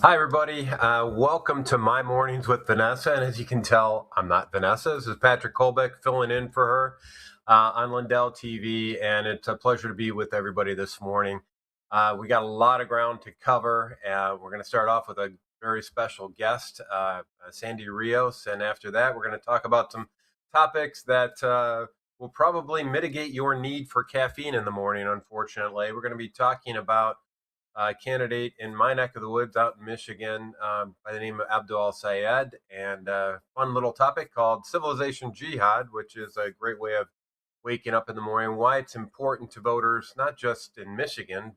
Hi, everybody. Welcome to My Mornings with Vanessa. And as you can tell, I'm not Vanessa. This is Patrick Kolbeck filling in for her on Lindell TV. And it's a pleasure to be with everybody this morning. We got a lot of ground to cover. We're going to start off with a very special guest, Sandy Rios. And after that, we're going to talk about some topics that will probably mitigate your need for caffeine in the morning, unfortunately. We're going to be talking about candidate in my neck of the woods out in Michigan by the name of Abdul Sayed, and a fun little topic called Civilization Jihad, which is a great way of waking up in the morning. Why it's important to voters, not just in Michigan,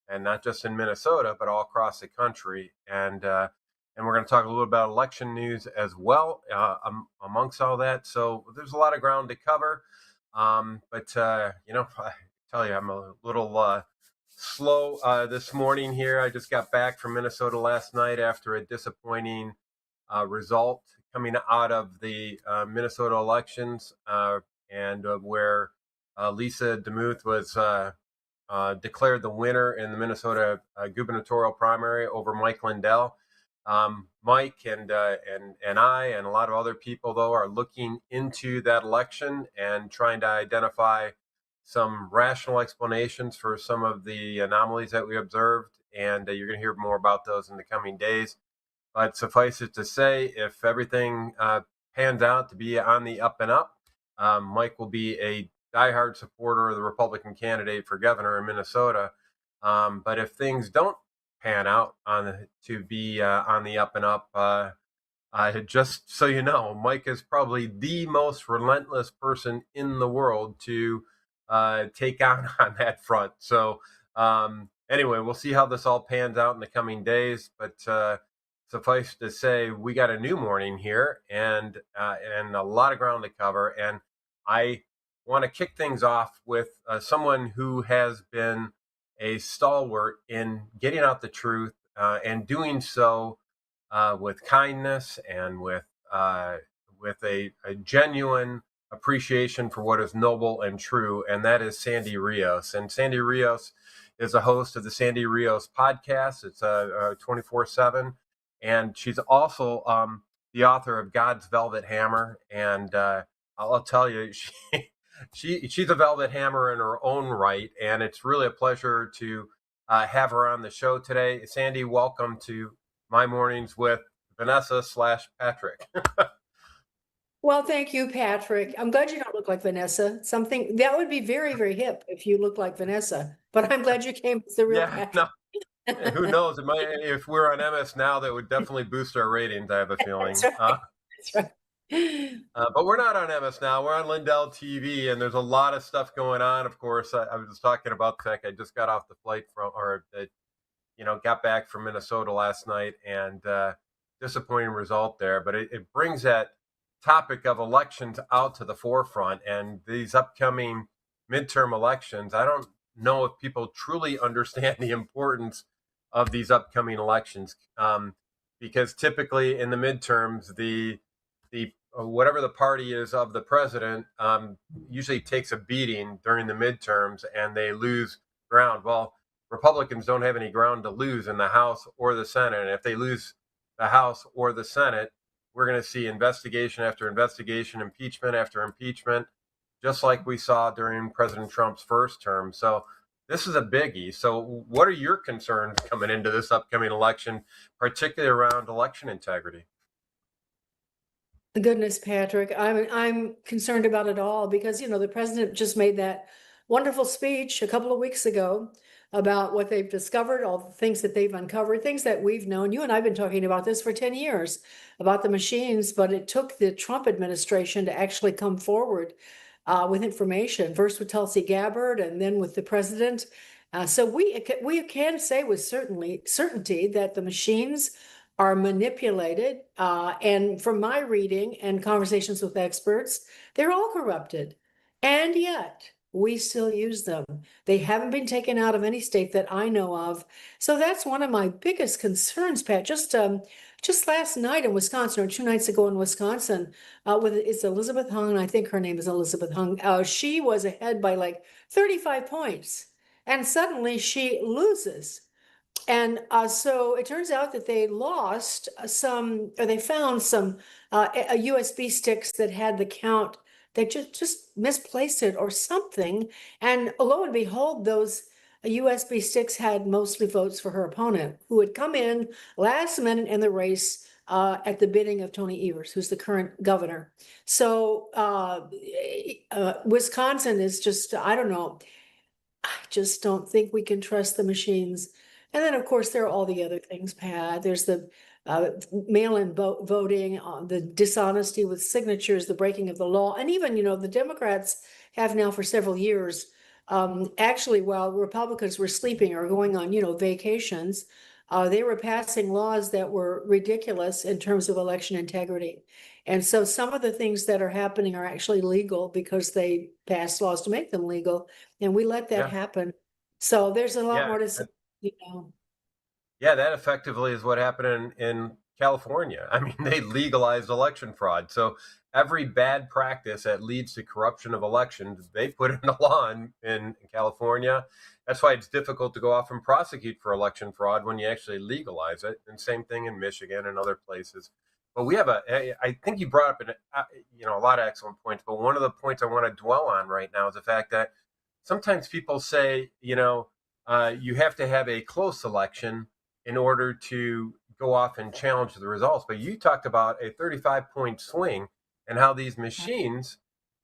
and not just in Minnesota, but all across the country. And we're going to talk a little bit about election news as well, amongst all that. So there's a lot of ground to cover. But I tell you, I'm a little slow this morning here. I just got back from Minnesota last night after a disappointing result coming out of the Minnesota elections, and where Lisa DeMuth was declared the winner in the Minnesota gubernatorial primary over Mike Lindell. Mike and I and a lot of other people, though, are looking into that election and trying to identify some rational explanations for some of the anomalies that we observed. And you're going to hear more about those in the coming days. But suffice it to say, if everything pans out to be on the up and up, Mike will be a diehard supporter of the Republican candidate for governor in Minnesota. But if things don't pan out to be on the up and up, just so you know, Mike is probably the most relentless person in the world to take on that front. So anyway, we'll see how this all pans out in the coming days. But suffice to say, we got a new morning here and a lot of ground to cover. And I want to kick things off with someone who has been a stalwart in getting out the truth and doing so with kindness and with a genuine appreciation for what is noble and true, and that is Sandy Rios. And Sandy Rios is a host of the Sandy Rios podcast. It's 24/7, and she's also the author of God's Velvet Hammer. And I'll tell you, she's a velvet hammer in her own right, and it's really a pleasure to have her on the show today. Sandy, welcome to My Mornings with Vanessa / Patrick. Well, thank you, Patrick. I'm glad you don't look like Vanessa. Something that would be very, very hip if you look like Vanessa. But I'm glad you came as the real Yeah, no, Patrick. who knows? If we're on MS now, that would definitely boost our ratings, I have a That's feeling. right. That's right. But we're not on MS now. We're on Lindell TV, and there's a lot of stuff going on. Of course, I was talking about the fact I just got off the flight got back from Minnesota last night, and disappointing result there. But it brings that topic of elections out to the forefront, and these upcoming midterm elections. I don't know if people truly understand the importance of these upcoming elections, because typically in the midterms, the whatever the party is of the president usually takes a beating during the midterms, and they lose ground. Well, Republicans don't have any ground to lose in the House or the Senate. And if they lose the House or the Senate, we're going to see investigation after investigation, impeachment after impeachment, just like we saw during President Trump's first term. So this is a biggie. So what are your concerns coming into this upcoming election, particularly around election integrity? Goodness, Patrick, I'm concerned about it all because the president just made that wonderful speech a couple of weeks ago about what they've discovered, all the things that they've uncovered, things that we've known. You and I've been talking about this for 10 years about the machines, but it took the Trump administration to actually come forward with information, first with Tulsi Gabbard and then with the president. So we can say with certainty that the machines are manipulated. And from my reading and conversations with experts, they're all corrupted. And yet we still use them. They haven't been taken out of any state that I know of. So that's one of my biggest concerns, Pat. Just last night in Wisconsin, or 2 nights ago in Wisconsin, it's Elizabeth Hung, I think her name is Elizabeth Hung. She was ahead by like 35 points, and suddenly she loses. And so it turns out that they lost some, or they found some USB sticks that had the count. They just misplaced it or something. And lo and behold, those USB sticks had mostly votes for her opponent, who had come in last minute in the race at the bidding of Tony Evers, who's the current governor. So Wisconsin is just, I don't know. I just don't think we can trust the machines. And then, of course, there are all the other things, Pat. There's the mail-in voting, the dishonesty with signatures, the breaking of the law, and even, the Democrats have now for several years, actually, while Republicans were sleeping or going on, vacations, they were passing laws that were ridiculous in terms of election integrity. And so some of the things that are happening are actually legal because they passed laws to make them legal, and we let that Yeah, happen. So there's a lot yeah, more to say, you know. yeah. That effectively is what happened in California. I mean, they legalized election fraud. So every bad practice that leads to corruption of elections, they put into law in California. That's why it's difficult to go off and prosecute for election fraud when you actually legalize it. And same thing in Michigan and other places. But we have I think you brought up a lot of excellent points. But one of the points I want to dwell on right now is the fact that sometimes people say, you have to have a close election in order to go off and challenge the results. But you talked about a 35-point swing and how these machines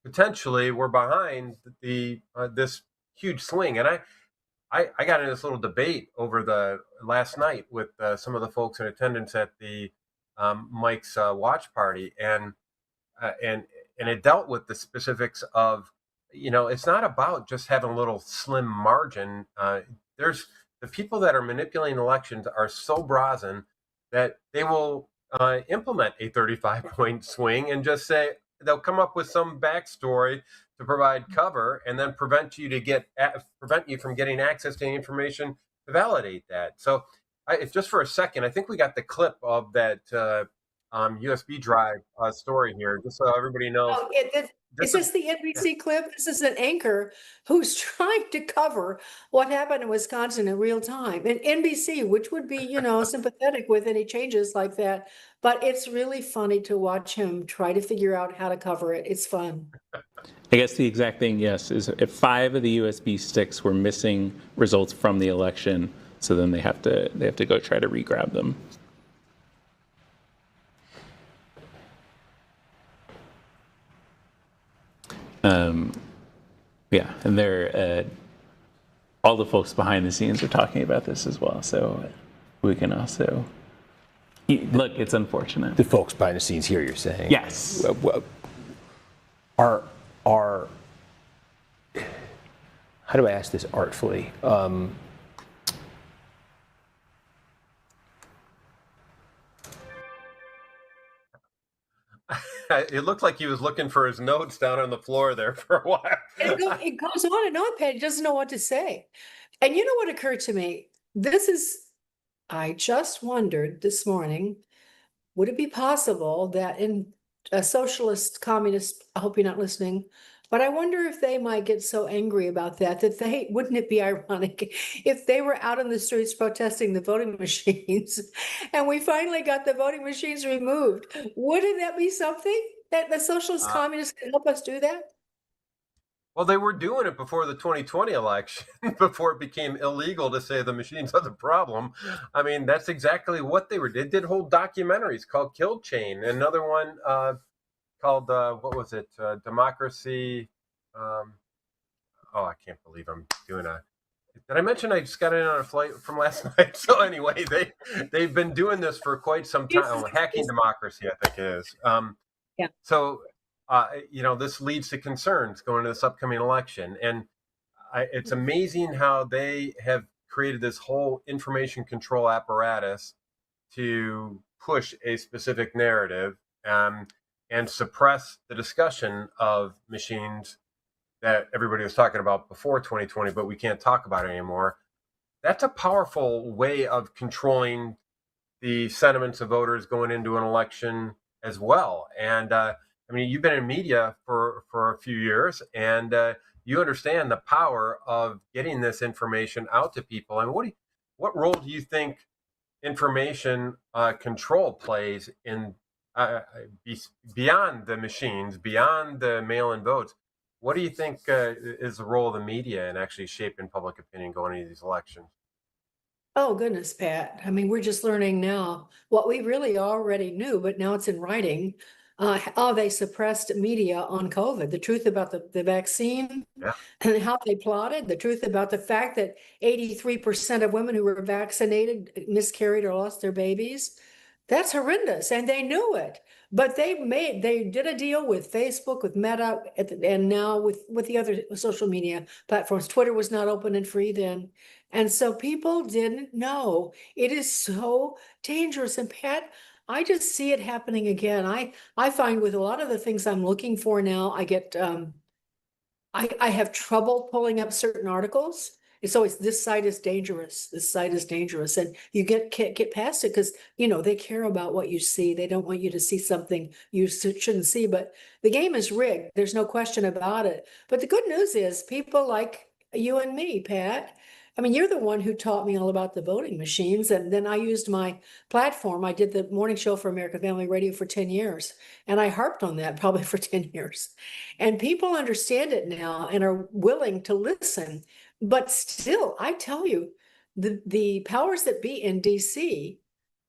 potentially were behind the this huge swing. And I got in this little debate over the last night with some of the folks in attendance at the Mike's watch party, and and it dealt with the specifics of, it's not about just having a little slim margin. There's the people that are manipulating elections are so brazen that they will implement a 35-point swing and just say they'll come up with some backstory to provide cover and then prevent you from getting access to any information to validate that. So just for a second, I think we got the clip of that USB drive story here, just so everybody knows. Oh, is This is this the NBC clip? This is an anchor who's trying to cover what happened in Wisconsin in real time. And NBC, which would be, sympathetic with any changes like that. But it's really funny to watch him try to figure out how to cover it. It's fun. I guess the exact thing, yes, is if 5 of the USB sticks were missing results from the election, so then they have to go try to re-grab them. Yeah, and they're all the folks behind the scenes are talking about this as well, so we can also look. It's unfortunate. The folks behind the scenes here, you're saying? Yes. Are how do I ask this artfully? it looked like he was looking for his notes down on the floor there for a while. It goes on and on, Pat. He doesn't know what to say. And you know what occurred to me? I just wondered this morning, would it be possible that in a socialist, communist, I hope you're not listening, but I wonder if they might get so angry about that wouldn't it be ironic if they were out in the streets protesting the voting machines and we finally got the voting machines removed? Wouldn't that be something that the socialist, communists can help us do that? Well, they were doing it before the 2020 election, before it became illegal to say the machines are the problem. I mean, that's exactly what they were. They did whole documentaries called Kill Chain. Another one called, what was it? Democracy. I can't believe I'm doing did I mention I just got in on a flight from last night? So anyway, they've been doing this for quite some time. Hacking Democracy, I think it is. Yeah. So, this leads to concerns going into this upcoming election. And it's amazing how they have created this whole information control apparatus to push a specific narrative and suppress the discussion of machines that everybody was talking about before 2020, but we can't talk about it anymore. That's a powerful way of controlling the sentiments of voters going into an election as well. And you've been in media for a few years, and you understand the power of getting this information out to people. And what role do you think information control plays in be, beyond the machines, beyond the mail-in votes? What do you think is the role of the media in actually shaping public opinion going into these elections? Oh, goodness, Pat. I mean, we're just learning now what we really already knew, but now it's in writing. How they suppressed media on COVID, the truth about the vaccine, Yeah. and how they plotted, the truth about the fact that 83% of women who were vaccinated miscarried or lost their babies. That's horrendous, and they knew it. But they did a deal with Facebook, with Meta, and now with the other social media platforms. Twitter was not open and free then. And so people didn't know. It is so dangerous. And Pat, I just see it happening again. I find with a lot of the things I'm looking for now, I have trouble pulling up certain articles. It's always this site is dangerous. This site is dangerous, and you can't get past it because they care about what you see. They don't want you to see something you shouldn't see. But the game is rigged. There's no question about it. But the good news is people like you and me, Pat. I mean, you're the one who taught me all about the voting machines, and then I used my platform. I did the morning show for American Family Radio for 10 years, and I harped on that probably for 10 years. And people understand it now and are willing to listen. But still, I tell you, the powers that be in DC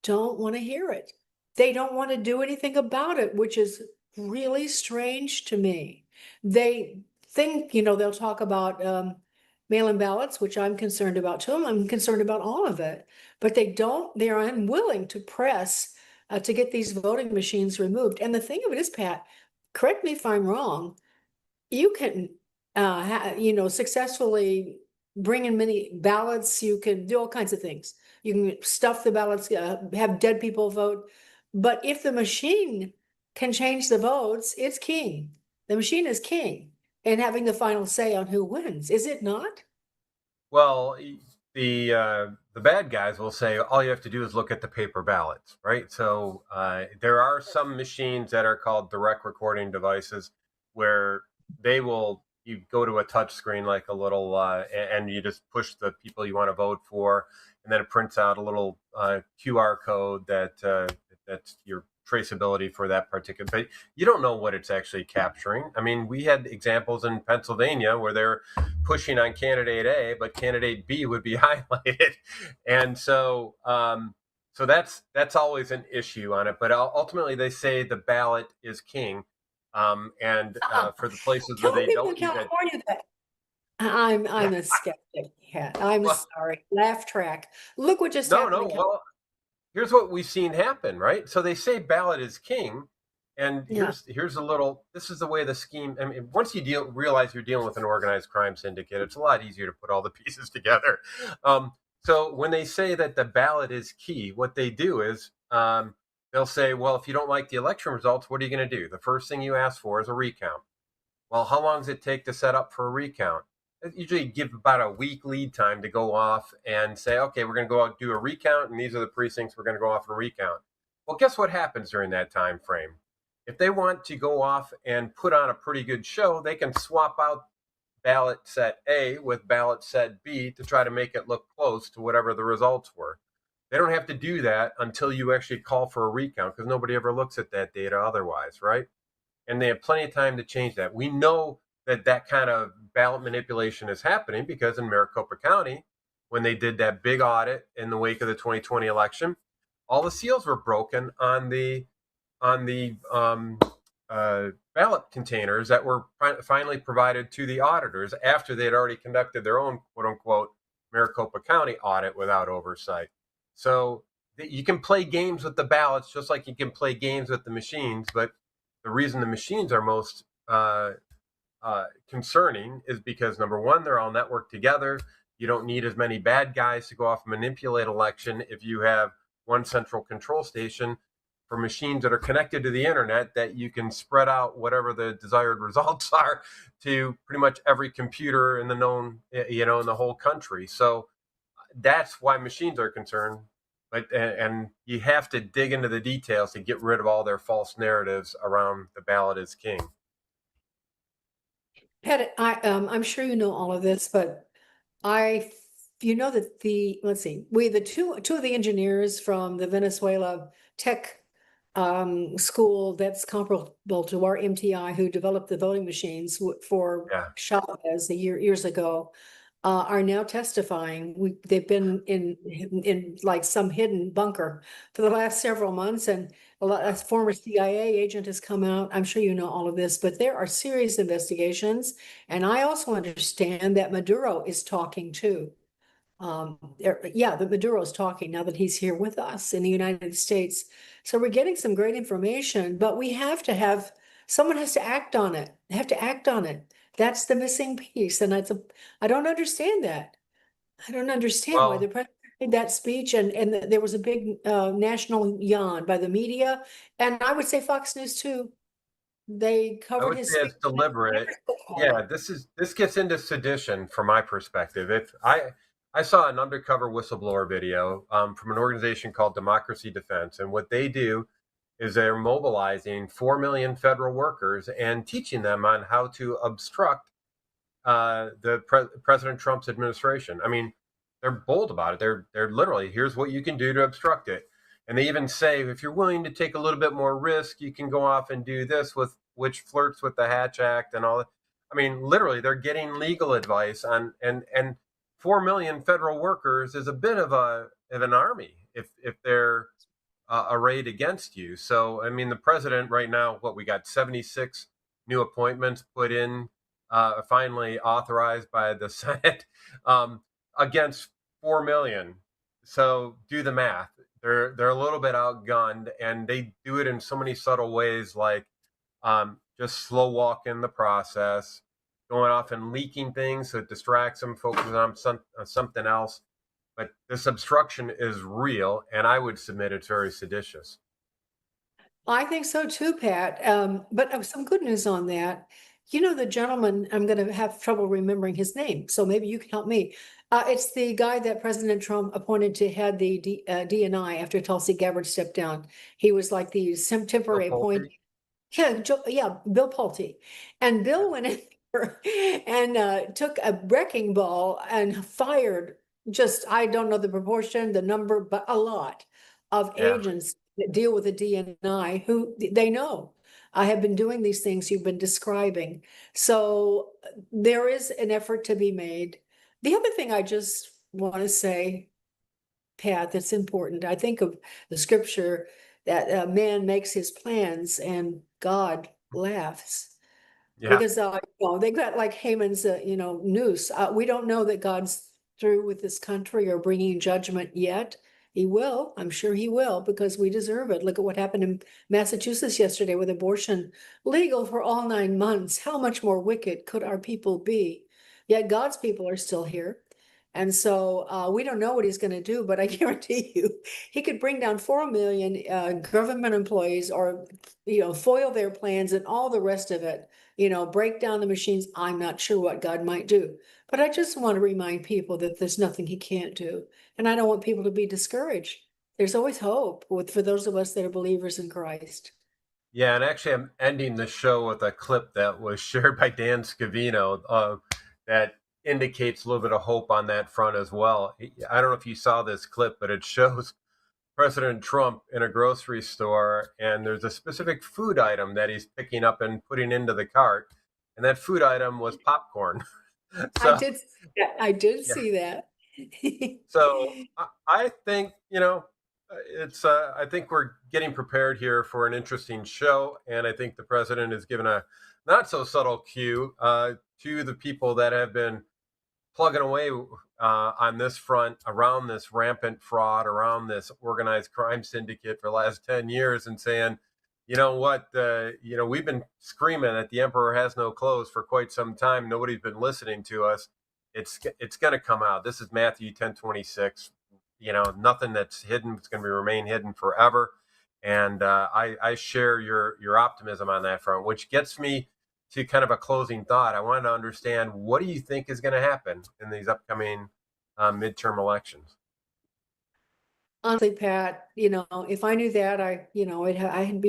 don't want to hear it. They don't want to do anything about it, which is really strange to me. They think, they'll talk about mail-in ballots, which I'm concerned about too. I'm concerned about all of it. But they are unwilling to press to get these voting machines removed. And the thing of it is, Pat, correct me if I'm wrong, you can, successfully bring in many ballots. You can do all kinds of things. You can stuff the ballots, have dead people vote. But if the machine can change the votes, it's king. The machine is king and having the final say on who wins, is it not? Well, the bad guys will say all you have to do is look at the paper ballots, right? So there are some machines that are called direct recording devices where you go to a touch screen like a little and you just push the people you want to vote for, and then it prints out a little QR code that's your traceability for that particular. But you don't know what it's actually capturing. I mean, we had examples in Pennsylvania where they're pushing on candidate A, but candidate B would be highlighted, and so that's always an issue on it. But ultimately, they say the ballot is king, and for the places where Tell they people in don't use it, California that I'm a skeptic. Yeah, I'm well, sorry. Laugh track. Look what just no, happened no. in California. Well, here's what we've seen happen, right? So they say ballot is king, and Yeah. here's a little. This is the way the scheme. I mean, once you realize you're dealing with an organized crime syndicate, it's a lot easier to put all the pieces together. Um, so when they say that the ballot is key, what they do is they'll say, well, if you don't like the election results, what are you going to do? The first thing you ask for is a recount. Well, how long does it take to set up for a recount? Usually give about a week lead time to go off and say, okay, we're going to go out and do a recount, and these are the precincts we're going to go off and recount. Well, guess what happens during that time frame? If they want to go off and put on a pretty good show, they can swap out ballot set A with ballot set B to try to make it look close to whatever the results were. They don't have to do that until you actually call for a recount because nobody ever looks at that data otherwise, right? And they have plenty of time to change that. We know that that kind of ballot manipulation is happening because in Maricopa County, when they did that big audit in the wake of the 2020 election, all the seals were broken on the ballot containers that were finally provided to the auditors after they had already conducted their own quote unquote Maricopa County audit without oversight. So you can play games with the ballots just like you can play games with the machines, but the reason the machines are most concerning is because number one, they're all networked together. You don't need as many bad guys to go off and manipulate election if you have one central control station for machines that are connected to the internet that you can spread out whatever the desired results are to pretty much every computer in the known, in the whole country. So that's why machines are concerned. But and you have to dig into the details to get rid of all their false narratives around the ballot is king. Pat, I'm sure you know all of this, but I you know that let's see, the two of the engineers from the Venezuela tech school that's comparable to our MTI, who developed the voting machines for Yeah. Chavez years ago, are now testifying. They've been in like some hidden bunker for the last several months, and a former CIA agent has come out. I'm sure you know all of this, but there are serious investigations, and I also understand that Maduro is talking too. Yeah, the Maduro is talking now that he's here with us in the United States. So we're getting some great information, but we have to have, someone has to act on it. They have to act on it. That's the missing piece. And I don't understand that. I don't understand why the Well, president made that speech, and there was a big national yawn by the media. And I would say Fox News too. They I covered would his say speech. it's deliberate. Yeah, this gets into sedition from my perspective. If I saw an undercover whistleblower video from an organization called Democracy Defense, and what they do is they're mobilizing 4 million federal workers and teaching them on how to obstruct President Trump's administration. I mean, they're bold about it. They're literally, here's what you can do to obstruct it. And they even say, if you're willing to take a little bit more risk, you can go off and do this, with which flirts with the Hatch Act and all that. I mean, literally, they're getting legal advice on, and 4 million federal workers is a bit of an army if they're arrayed against you. So, I mean, the president right now, what we got 76 new appointments put in, finally authorized by the Senate, against 4 million. So do the math. They're a little bit outgunned, and they do it in so many subtle ways, like just slow walking the process, going off and leaking things so it distracts them, focusing on something else. But this obstruction is real, and I would submit it's very seditious. I think so too, Pat. But some good news on that. You know, the gentleman, I'm going to have trouble remembering his name, so maybe you can help me. It's the guy that President Trump appointed to head the DNI after Tulsi Gabbard stepped down. He was like the Bill temporary appointee. Pulte? Yeah, Bill Pulte. And Yeah. Bill went in there and took a wrecking ball and fired just, I don't know the proportion, the number, but a lot of Yeah. agents that deal with the DNI who they know. I have been doing these things you've been describing. So there is an effort to be made. The other thing I just want to say, Pat, that's important. I think of the scripture that man makes his plans and God laughs. Yeah. Because they got like Haman's noose. We don't know that God's through with this country or bringing judgment yet. He will. I'm sure he will, because we deserve it. Look at what happened in Massachusetts yesterday with abortion legal for all 9 months. How much more wicked could our people be? Yet God's people are still here. And so we don't know what he's going to do, but I guarantee you, he could bring down 4 million government employees, or foil their plans and all the rest of it. Break down the machines. I'm not sure what God might do, but I just want to remind people that there's nothing he can't do. And I don't want people to be discouraged. There's always hope for those of us that are believers in Christ. Yeah, and actually, I'm ending the show with a clip that was shared by Dan Scavino that indicates a little bit of hope on that front as well. I don't know if you saw this clip, but it shows President Trump in a grocery store, and there's a specific food item that he's picking up and putting into the cart, and that food item was popcorn. I So, did see that. I did yeah. see that. So I think, it's I think we're getting prepared here for an interesting show, and I think the president has given a not so subtle cue to the people that have been plugging away on this front around this rampant fraud, around this organized crime syndicate for the last 10 years, and saying, you know what, we've been screaming that the emperor has no clothes for quite some time. Nobody's been listening to us. It's going to come out. This is Matthew 10:26. Nothing that's hidden is going to remain hidden forever. And I share your optimism on that front, which gets me to kind of a closing thought. I wanted to understand, what do you think is going to happen in these upcoming midterm elections? Honestly, Pat, if I knew that, I'd be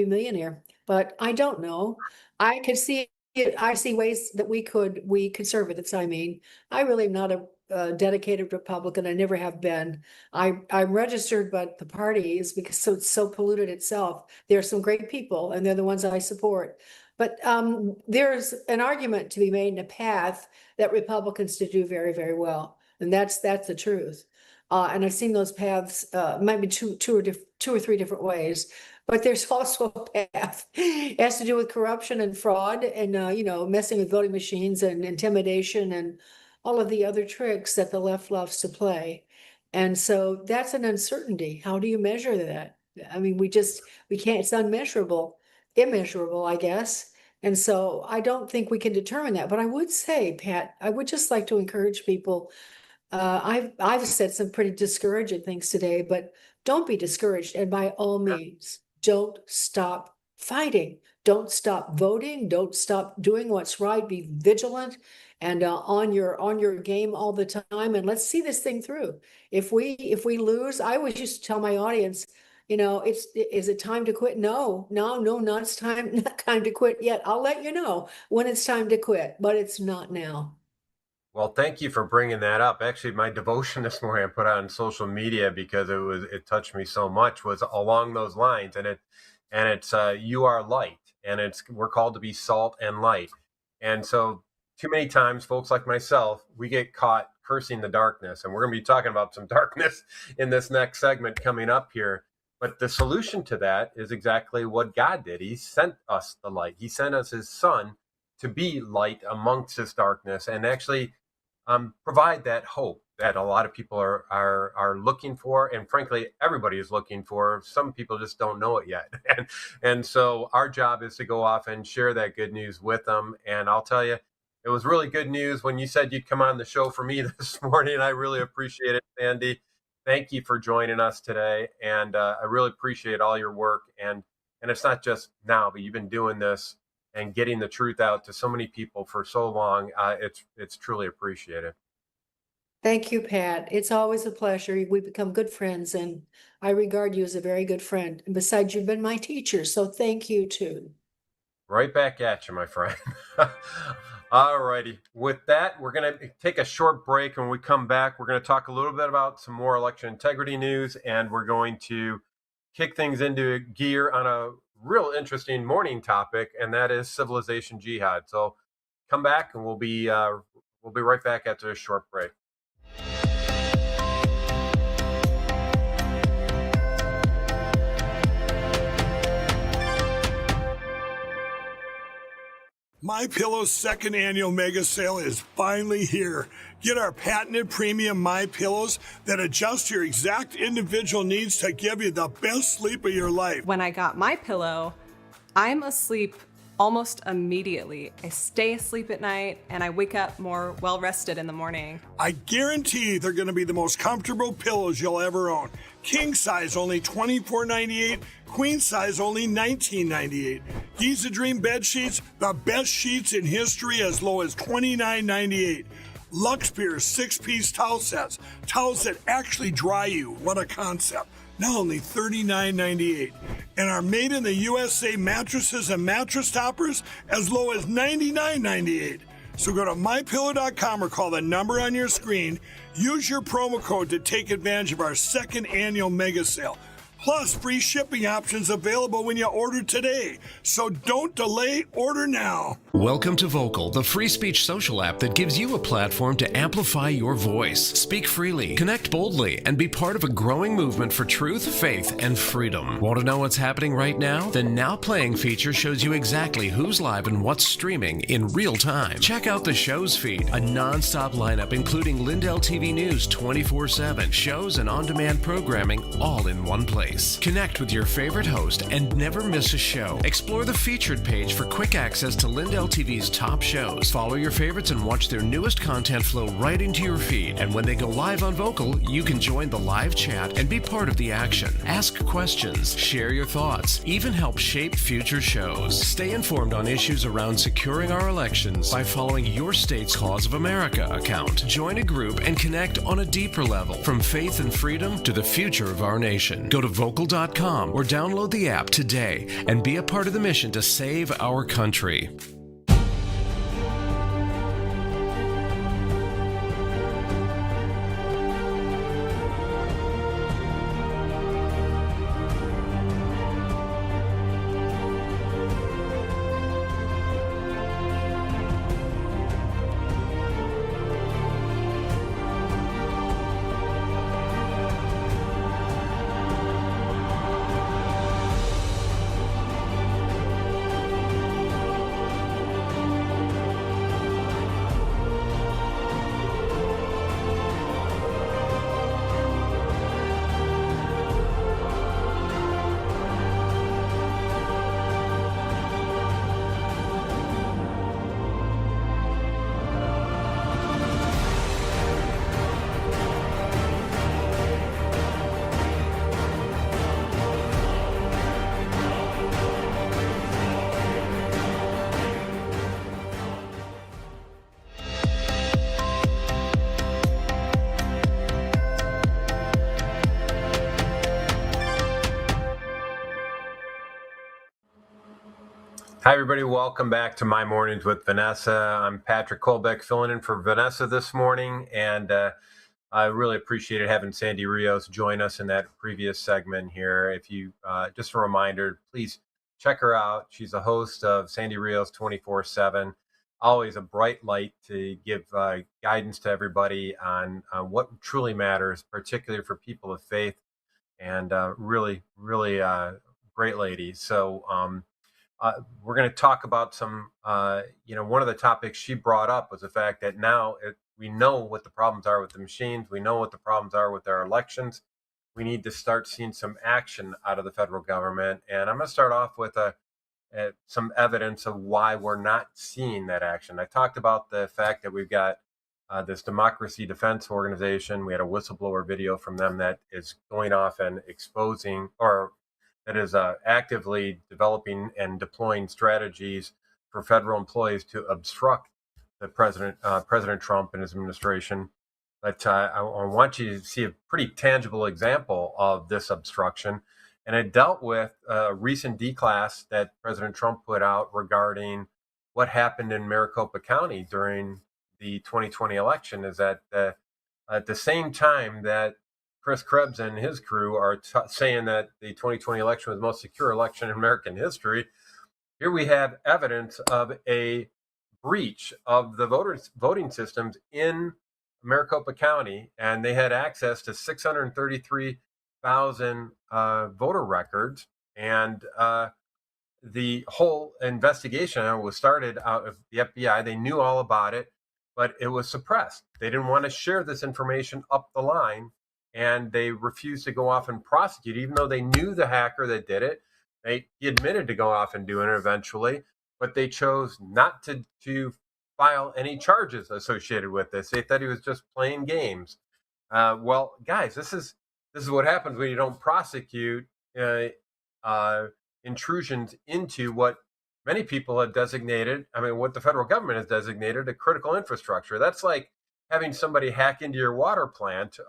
a millionaire, but I don't know. I could see it. I see ways that we conservatives, I mean, I really am not dedicated Republican. I never have been. I'm registered, but the party is because it's so polluted itself. There are some great people, and they're the ones I support. But there's an argument to be made in a path that Republicans to do very, very well, and that's the truth. And I've seen those paths, might be two or three different ways. But there's also a path. It has to do with corruption and fraud and, messing with voting machines and intimidation and all of the other tricks that the left loves to play. And so that's an uncertainty. How do you measure that? I mean, we can't, it's immeasurable, I guess. And so I don't think we can determine that. But I would say, Pat, I would just like to encourage people. I've said some pretty discouraging things today, but don't be discouraged. And by all means, don't stop fighting. Don't stop voting. Don't stop doing what's right. Be vigilant and on your game all the time. And let's see this thing through. If we lose, I always used to tell my audience, is it time to quit? No, not it's time, not time to quit yet. I'll let you know when it's time to quit, but it's not now. Well, thank you for bringing that up. Actually, my devotion this morning I put on social media because it touched me so much was along those lines, and it's you are light, and we're called to be salt and light. And so too many times folks like myself, we get caught cursing the darkness, and we're going to be talking about some darkness in this next segment coming up here. But the solution to that is exactly what God did. He sent us the light. He sent us his son to be light amongst this darkness and actually provide that hope that a lot of people are looking for, and frankly, everybody is looking for. Some people just don't know it yet, and so our job is to go off and share that good news with them. And I'll tell you, it was really good news when you said you'd come on the show for me this morning. I really appreciate it, Sandy. Thank you for joining us today, and I really appreciate all your work. And it's not just now, but you've been doing this and getting the truth out to so many people for so long. It's truly appreciated. Thank you, Pat. It's always a pleasure. We become good friends, and I regard you as a very good friend. And besides, you've been my teacher, so thank you too. Right back at you, my friend. All righty. With that, we're going to take a short break. When we come back, we're going to talk a little bit about some more election integrity news, and we're going to kick things into gear on a real interesting morning topic, and that is civilization jihad. So come back, and we'll be right back after a short break. MyPillow's second annual mega sale is finally here. Get our patented premium MyPillows that adjust your exact individual needs to give you the best sleep of your life. When I got MyPillow, I'm asleep almost immediately. I stay asleep at night and I wake up more well-rested in the morning. I guarantee they're going to be the most comfortable pillows you'll ever own. King size only $24.98, queen size only $19.98. Giza Dream bed sheets, the best sheets in history, as low as $29.98. Lux Beer 6-piece towel sets, towels that actually dry you. What a concept. Now only $39.98. And our made in the USA mattresses and mattress toppers as low as $99.98. So go to mypillow.com or call the number on your screen. Use your promo code to take advantage of our second annual mega sale. Plus, free shipping options available when you order today. So don't delay, order now. Welcome to Vocal, the free speech social app that gives you a platform to amplify your voice. Speak freely, connect boldly, and be part of a growing movement for truth, faith, and freedom. Want to know what's happening right now? The Now Playing feature shows you exactly who's live and what's streaming in real time. Check out the show's feed, a non-stop lineup including Lindell TV News 24/7, shows and on-demand programming all in one place. Connect with your favorite host and never miss a show. Explore the featured page for quick access to Lindell TV's top shows. Follow your favorites and watch their newest content flow right into your feed. And when they go live on Vocal, you can join the live chat and be part of the action. Ask questions, share your thoughts, even help shape future shows. Stay informed on issues around securing our elections by following your state's Cause of America account. Join a group and connect on a deeper level, from faith and freedom to the future of our nation. Go to vocal.com or download the app today and be a part of the mission to save our country. Hi, everybody. Welcome back to My Mornings with Vanessa. I'm Patrick Kolbeck filling in for Vanessa this morning. And I really appreciated having Sandy Rios join us in that previous segment here. If you, just a reminder, please check her out. She's a host of Sandy Rios 24/7. Always a bright light to give guidance to everybody on what truly matters, particularly for people of faith. And really, really great lady. So, we're going to talk about some, one of the topics she brought up was the fact that now we know what the problems are with the machines. We know what the problems are with our elections. We need to start seeing some action out of the federal government. And I'm going to start off with some evidence of why we're not seeing that action. I talked about the fact that we've got this Democracy Defense Organization. We had a whistleblower video from them that is going off and exposing, or that is actively developing and deploying strategies for federal employees to obstruct the President Trump and his administration. But I want you to see a pretty tangible example of this obstruction. And it dealt with a recent D-class that President Trump put out regarding what happened in Maricopa County during the 2020 election. Is that at the same time that Chris Krebs and his crew are saying that the 2020 election was the most secure election in American history, here we have evidence of a breach of the voting systems in Maricopa County, and they had access to 633,000 voter records, and the whole investigation was started out of the FBI. They knew all about it, but it was suppressed. They didn't want to share this information up the line, and they refused to go off and prosecute, even though they knew the hacker that did it. He admitted to go off and doing it eventually, but they chose not to file any charges associated with this. They thought he was just playing games. Well, guys, this is what happens when you don't prosecute intrusions into what many people have designated, what the federal government has designated a critical infrastructure. That's like having somebody hack into your water plant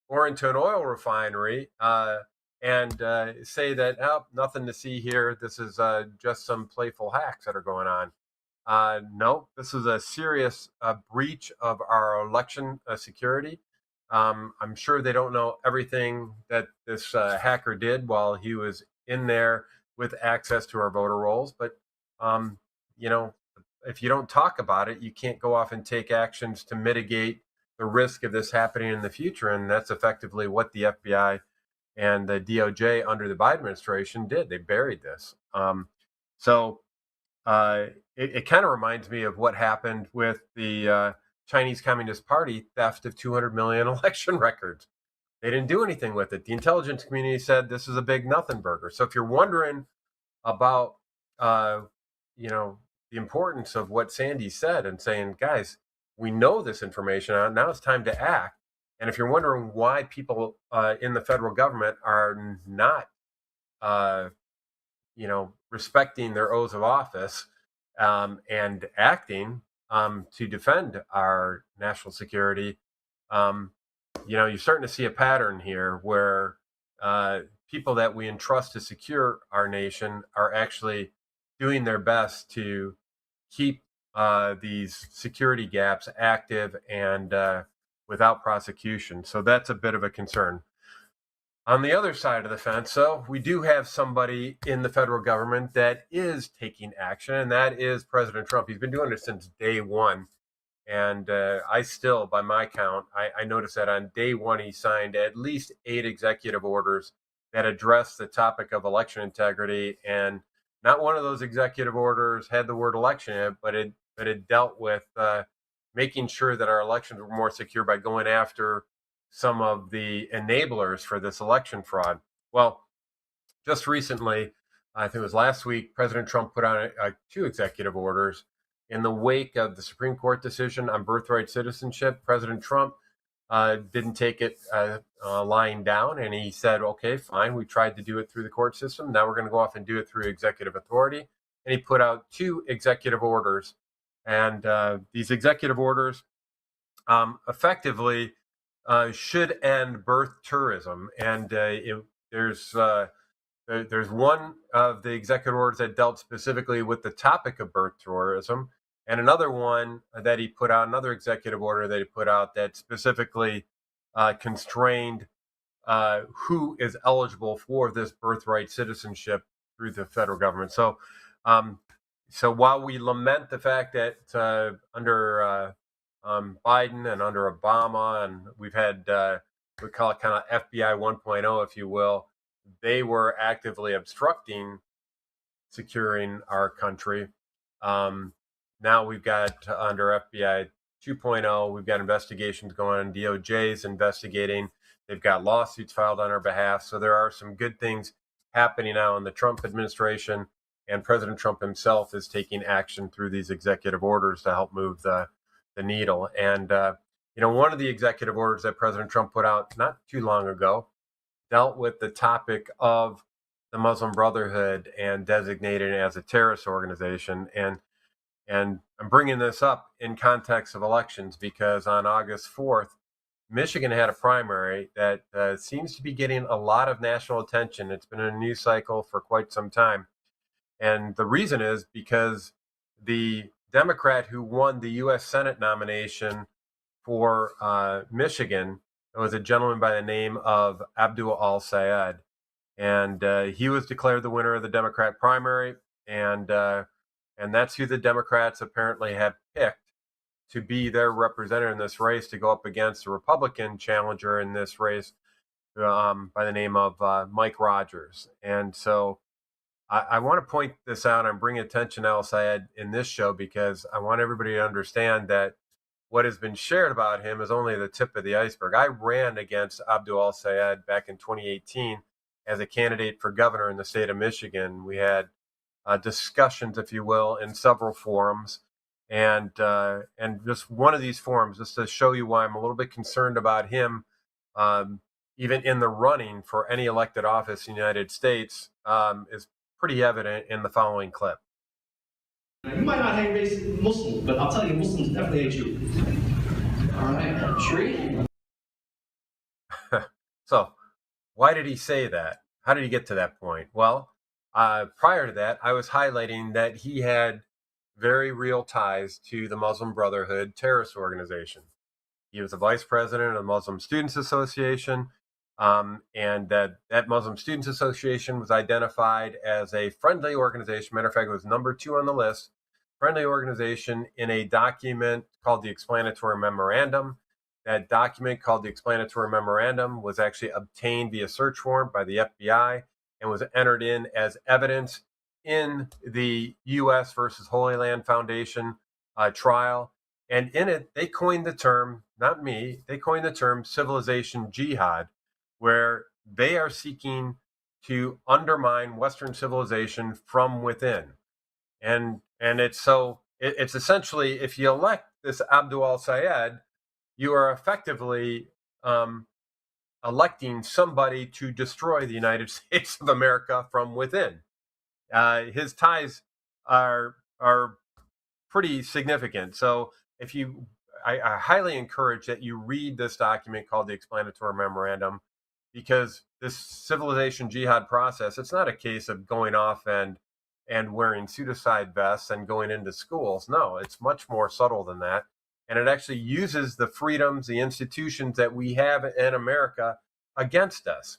or into an oil refinery and say that, oh, nothing to see here. This is just some playful hacks that are going on. No, this is a serious breach of our election security. I'm sure they don't know everything that this hacker did while he was in there with access to our voter rolls. But, if you don't talk about it, you can't go off and take actions to mitigate the risk of this happening in the future. And that's effectively what the FBI and the DOJ under the Biden administration did. They buried this. It kind of reminds me of what happened with the Chinese Communist Party theft of 200 million election records. They didn't do anything with it. The intelligence community said this is a big nothing burger. So if you're wondering about, the importance of what Sandy said and saying, guys, we know this information. Now it's time to act. And if you're wondering why people in the federal government are not, respecting their oaths of office and acting to defend our national security, you're starting to see a pattern here where people that we entrust to secure our nation are actually doing their best to keep these security gaps active and without prosecution. So that's a bit of a concern. On the other side of the fence, though, we do have somebody in the federal government that is taking action, and that is President Trump. He's been doing it since day one. And I still, by my count, I noticed that on day one, he signed at least 8 executive orders that address the topic of election integrity. And not one of those executive orders had the word election in it, but it dealt with making sure that our elections were more secure by going after some of the enablers for this election fraud. Well, just recently, I think it was last week, President Trump put out 2 executive orders in the wake of the Supreme Court decision on birthright citizenship. President Trump didn't take it lying down, and he said, okay, fine, we tried to do it through the court system. Now we're going to go off and do it through executive authority. And he put out 2 executive orders. And these executive orders effectively should end birth tourism. And there's there's one of the executive orders that dealt specifically with the topic of birth tourism, and another one that he put out, another executive order that he put out that specifically constrained who is eligible for this birthright citizenship through the federal government. So, so while we lament the fact that under Biden and under Obama, and we've had we call it kind of FBI 1.0, if you will, they were actively obstructing securing our country. Now we've got under FBI 2.0, we've got investigations going on. DOJ's investigating. They've got lawsuits filed on our behalf. So there are some good things happening now in the Trump administration, and President Trump himself is taking action through these executive orders to help move the needle. And, one of the executive orders that President Trump put out not too long ago dealt with the topic of the Muslim Brotherhood and designated it as a terrorist organization. And I'm bringing this up in context of elections because on August 4th, Michigan had a primary that seems to be getting a lot of national attention. It's been in a news cycle for quite some time. And the reason is because the Democrat who won the U.S. Senate nomination for Michigan was a gentleman by the name of Abdul al-Sayed. And he was declared the winner of the Democrat primary. And that's who the Democrats apparently have picked to be their representative in this race to go up against a Republican challenger in this race by the name of Mike Rogers. And so I want to point this out and bring attention to al-Sayed in this show because I want everybody to understand that what has been shared about him is only the tip of the iceberg. I ran against Abdul al-Sayed back in 2018 as a candidate for governor in the state of Michigan. We had discussions, if you will, in several forums. And just one of these forums, just to show you why I'm a little bit concerned about him, even in the running for any elected office in the United States, is pretty evident in the following clip. You might not hate racist Muslims, but I'll tell you, Muslims definitely hate you. All right, Shree? So, why did he say that? How did he get to that point? Well, prior to that, I was highlighting that he had very real ties to the Muslim Brotherhood terrorist organization. He was the vice president of the Muslim Students Association, and that Muslim Students Association was identified as a friendly organization. Matter of fact, it was number 2 on the list, friendly organization in a document called the Explanatory Memorandum. That document called the Explanatory Memorandum was actually obtained via search warrant by the FBI and was entered in as evidence in the U.S. versus Holy Land Foundation trial. And in it, they coined the term, not me, they coined the term civilization jihad, where they are seeking to undermine Western civilization from within. And it's essentially, if you elect this Abdul al-Sayed, you are effectively electing somebody to destroy the United States of America from within. His ties are pretty significant. So I highly encourage that you read this document called the Explanatory Memorandum, because this civilization jihad process, it's not a case of going off and wearing pseudocide vests and going into schools. No, it's much more subtle than that. And it actually uses the freedoms, the institutions that we have in America against us.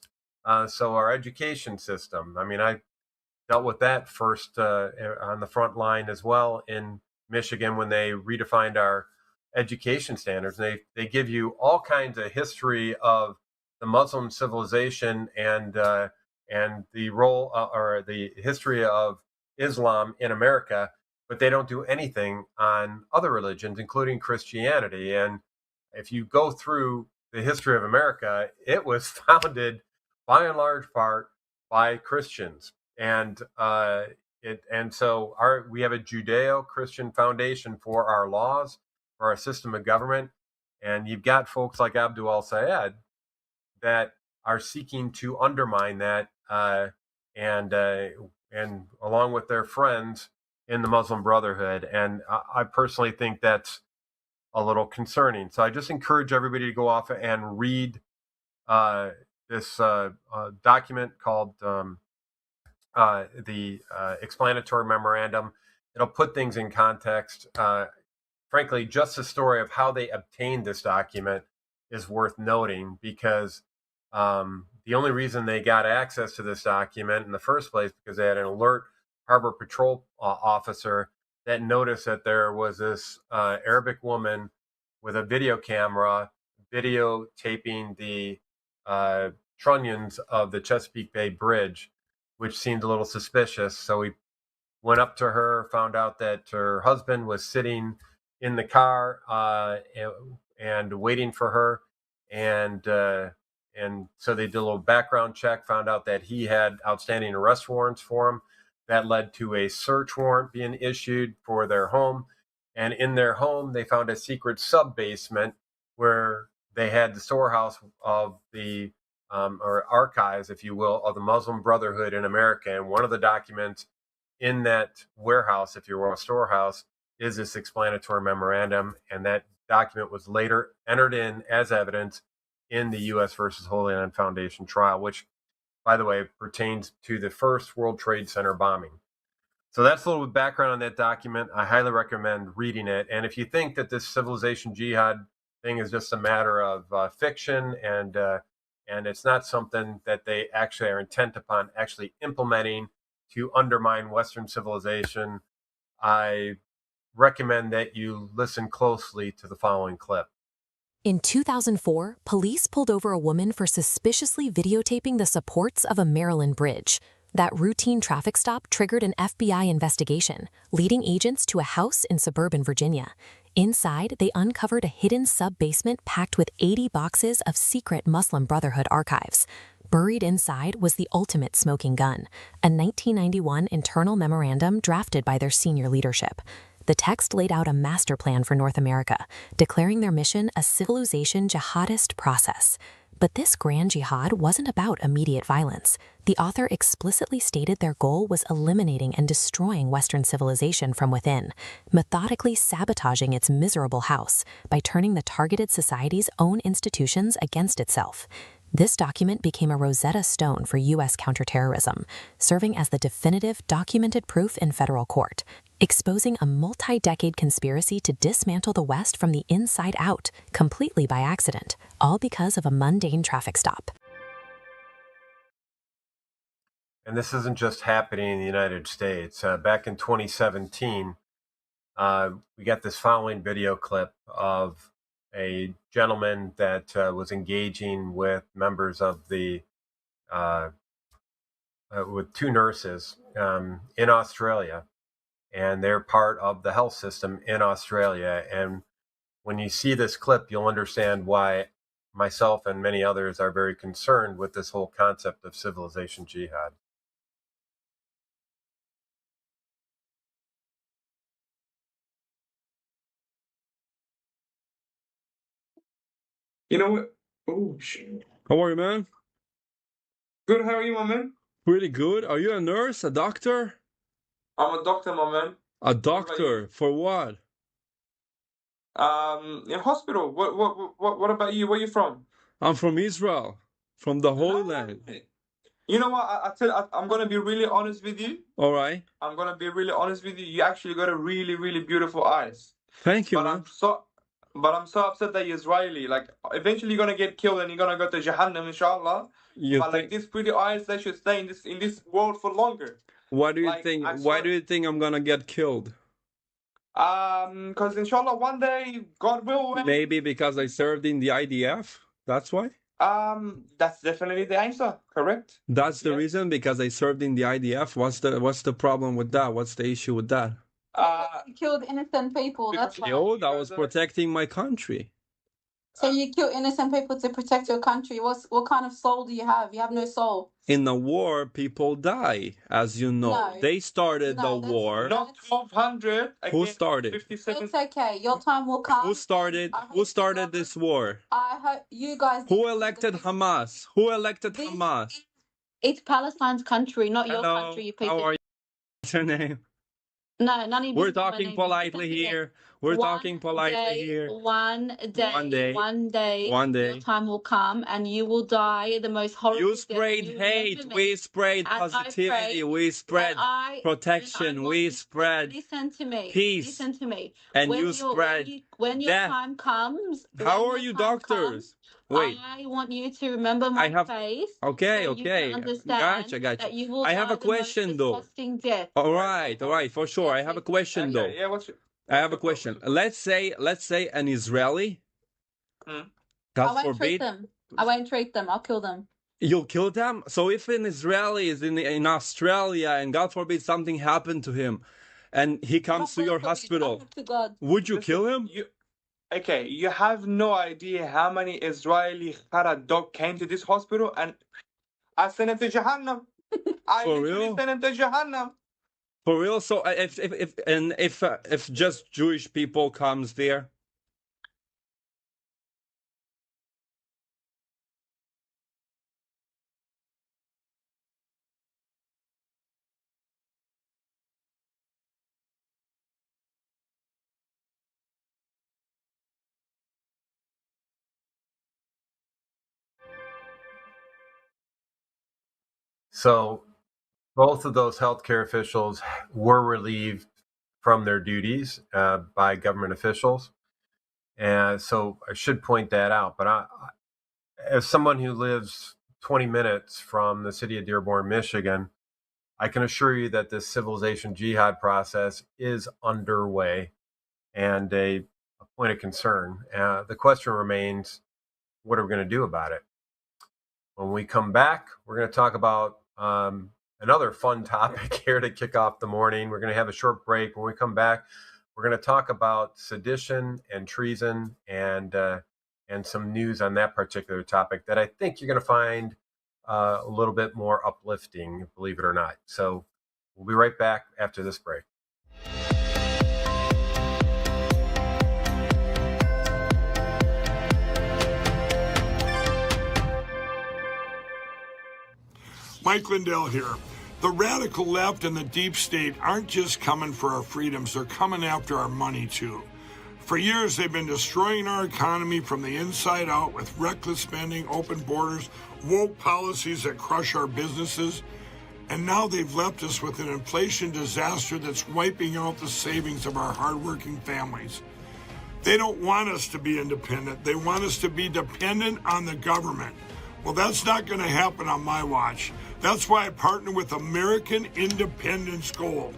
So our education system, I mean, I dealt with that first on the front line as well in Michigan when they redefined our education standards. They give you all kinds of history of the Muslim civilization and the role or the history of Islam in America, but they don't do anything on other religions, including Christianity. And if you go through the history of America, it was founded by and large part by Christians. And so we have a Judeo-Christian foundation for our laws, for our system of government. And you've got folks like Abdul al-Sayed that are seeking to undermine that, and along with their friends in the Muslim Brotherhood. And I personally think that's a little concerning. So I just encourage everybody to go off and read this document called explanatory memorandum. It'll put things in context. Frankly, just the story of how they obtained this document is worth noting because the only reason they got access to this document in the first place because they had an alert harbor patrol officer that noticed that there was this Arabic woman with a video camera videotaping the trunnions of the Chesapeake Bay Bridge, which seemed a little suspicious. So he went up to her, found out that her husband was sitting in the car and waiting for her, and so they did a little background check, found out that he had outstanding arrest warrants for him. That led to a search warrant being issued for their home, and in their home they found a secret sub basement where they had the storehouse of the or archives, if you will, of the Muslim Brotherhood in America. And one of the documents in that warehouse, if you will, a storehouse, is this explanatory memorandum. And that document was later entered in as evidence in the U.S. versus Holy Land Foundation trial, which, by the way, pertains to the first World Trade Center bombing. So that's a little bit background on that document. I highly recommend reading it. And if you think that this civilization jihad thing is just a matter of fiction and it's not something that they actually are intent upon actually implementing to undermine Western civilization, I recommend that you listen closely to the following clip. In 2004, police pulled over a woman for suspiciously videotaping the supports of a Maryland bridge. That routine traffic stop triggered an FBI investigation, leading agents to a house in suburban Virginia. Inside, they uncovered a hidden sub-basement packed with 80 boxes of secret Muslim Brotherhood archives. Buried inside was the ultimate smoking gun, a 1991 internal memorandum drafted by their senior leadership. The text laid out a master plan for North America, declaring their mission a civilization jihadist process. But this grand jihad wasn't about immediate violence. The author explicitly stated their goal was eliminating and destroying Western civilization from within, methodically sabotaging its miserable house by turning the targeted society's own institutions against itself. This document became a Rosetta Stone for U.S. counterterrorism, serving as the definitive documented proof in federal court, exposing a multi-decade conspiracy to dismantle the West from the inside out, completely by accident, all because of a mundane traffic stop. And this isn't just happening in the United States. Back in 2017, we got this following video clip of a gentleman that was engaging with members of the with two nurses in Australia, and they're part of the health system in Australia. And when you see this clip, you'll understand why myself and many others are very concerned with this whole concept of civilization jihad. You know what? Oh, shit. How are you, man? Good, how are you, my man? Pretty good. Are you a nurse, a doctor? I'm a doctor, my man. A doctor for what? In hospital. What about you? Where you from? I'm from Israel, from the Holy Land. You know what? I'm gonna be really honest with you. All right. I'm gonna be really honest with you. You actually got a really, really beautiful eyes. Thank you, But man. I'm so upset that you're Israeli. Like, eventually you're gonna get killed and you're gonna go to Jahannam, inshallah. You But like think? these pretty eyes, they should stay in this world for longer. Why do you Like, think? I Why swear- do you think I'm gonna get killed? Because inshallah one day God will. Maybe because I served in the IDF. That's why. That's definitely the answer. Correct. That's the Yeah. reason, because I served in the IDF. What's the problem with that? What's the issue with that? You killed innocent people. That's why. Yo, I was protecting my country. So you kill innocent people to protect your country. What kind of soul do you have? You have no soul. In a war, people die, as you know. No. They started No, the that's war. Not 1200. Who against started? 57. It's okay. Your time will come. Who started? I hope Who started this war? I hope you guys. Who elected Hamas? Who elected This Hamas? It's Palestine's country, not your Hello, country. You piece how of are you? What's your name? No, none of We're you know my talking name. politely Okay. here. We're talking politely here. One day, One your day. time will come and you will die the most horrible You death. sprayed You will hate. remember We me. sprayed And I positivity. pray, We spread and I protection. want We you to spread listen to me. peace. Listen to me. And When you your spread when your death. time comes, How when are your you time doctors? comes, Wait, I want you to remember I my have. face, Okay, so you can okay. understand Gotcha. that you will I have die a the most question though. disgusting death. All right, for sure. I have a question though. Yeah, what's I have a question. Let's say an Israeli, Hmm? God I won't treat forbid, them. I won't treat them. I'll kill them. you'll kill them. So if an Israeli is in Australia and God forbid something happened to him, and he comes to your hospital, To God. would you kill him? Okay, you have no idea how many Israeli Kara dog came to this hospital, and I sent him to Jahannam. I For literally real? sent him to Jahannam. For real? So if just Jewish people comes there. So both of those healthcare officials were relieved from their duties by government officials. And so I should point that out. But as someone who lives 20 minutes from the city of Dearborn, Michigan, I can assure you that this civilization jihad process is underway and a point of concern. The question remains, what are we going to do about it? When we come back, we're going to talk about another fun topic here to kick off the morning. We're going to have a short break. When we come back, we're going to talk about sedition and treason and some news on that particular topic that I think you're going to find a little bit more uplifting, believe it or not. So we'll be right back after this break. Mike Lindell here. The radical left and the deep state aren't just coming for our freedoms, they're coming after our money too. For years, they've been destroying our economy from the inside out with reckless spending, open borders, woke policies that crush our businesses. And now they've left us with an inflation disaster that's wiping out the savings of our hardworking families. They don't want us to be independent. They want us to be dependent on the government. Well, that's not going to happen on my watch. That's why I partner with American Independence Gold.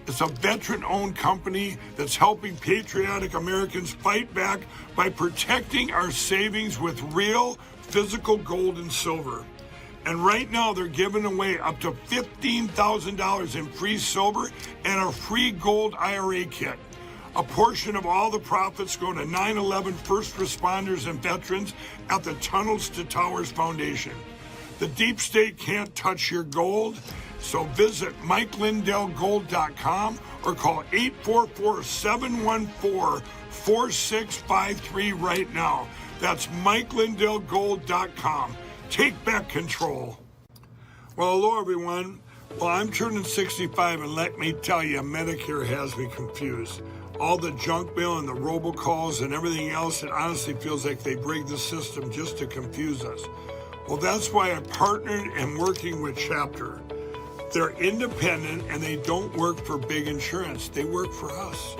It's a veteran-owned company that's helping patriotic Americans fight back by protecting our savings with real physical gold and silver. And right now, they're giving away up to $15,000 in free silver and a free gold IRA kit. A portion of all the profits go to 9/11 first responders and veterans at the Tunnels to Towers Foundation. The deep state can't touch your gold, so visit MikeLindellGold.com or call 844-714-4653 right now. That's MikeLindellGold.com. Take back control. Well, hello, everyone. Well, I'm turning 65, and let me tell you, Medicare has me confused. All the junk mail and the robocalls and everything else, it honestly feels like they rigged the system just to confuse us. Well, that's why I partnered and working with Chapter. They're independent and they don't work for big insurance. They work for us.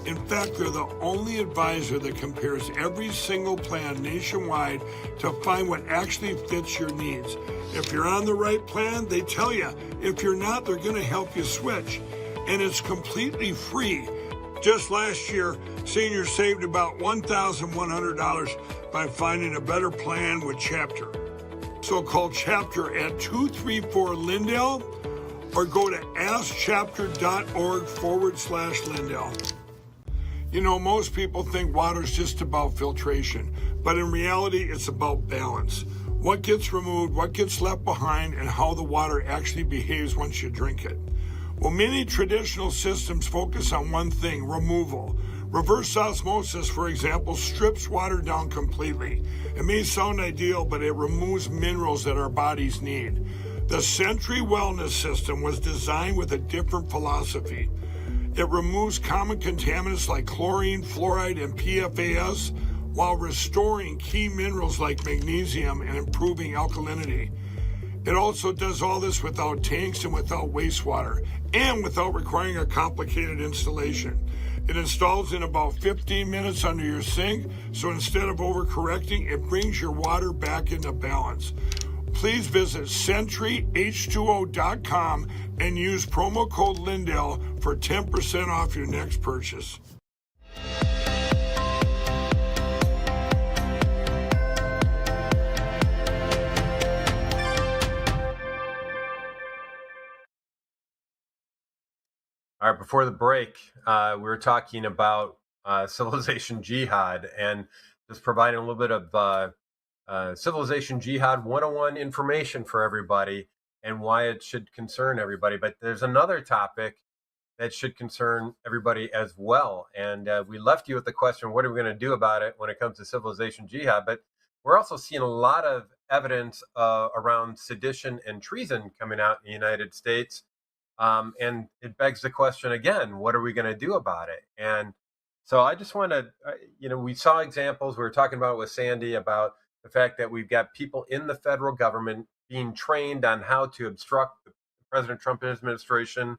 In fact, they're the only advisor that compares every single plan nationwide to find what actually fits your needs. If you're on the right plan, they tell you. If you're not, they're going to help you switch. And it's completely free. Just last year, seniors saved about $1,100 by finding a better plan with Chapter. So call Chapter at 234-LINDELL or go to askchapter.org/Lindell. You know, most people think water's just about filtration, but in reality, it's about balance. What gets removed, what gets left behind, and how the water actually behaves once you drink it. Well, many traditional systems focus on one thing, removal. Reverse osmosis, for example, strips water down completely. It may sound ideal, but it removes minerals that our bodies need. The Century Wellness System was designed with a different philosophy. It removes common contaminants like chlorine, fluoride, and PFAS while restoring key minerals like magnesium and improving alkalinity. It also does all this without tanks and without wastewater, and without requiring a complicated installation. It installs in about 15 minutes under your sink, so instead of overcorrecting, it brings your water back into balance. Please visit SentryH2O.com and use promo code Lindell for 10% off your next purchase. All right, before the break, we were talking about civilization jihad and just providing a little bit of civilization jihad 101 information for everybody and why it should concern everybody. But there's another topic that should concern everybody as well. And we left you with the question, what are we going to do about it when it comes to civilization jihad? But we're also seeing a lot of evidence around sedition and treason coming out in the United States. And it begs the question again, what are we going to do about it? And so I just want to, we saw examples, we were talking about it with Sandy about the fact that we've got people in the federal government being trained on how to obstruct the President Trump administration.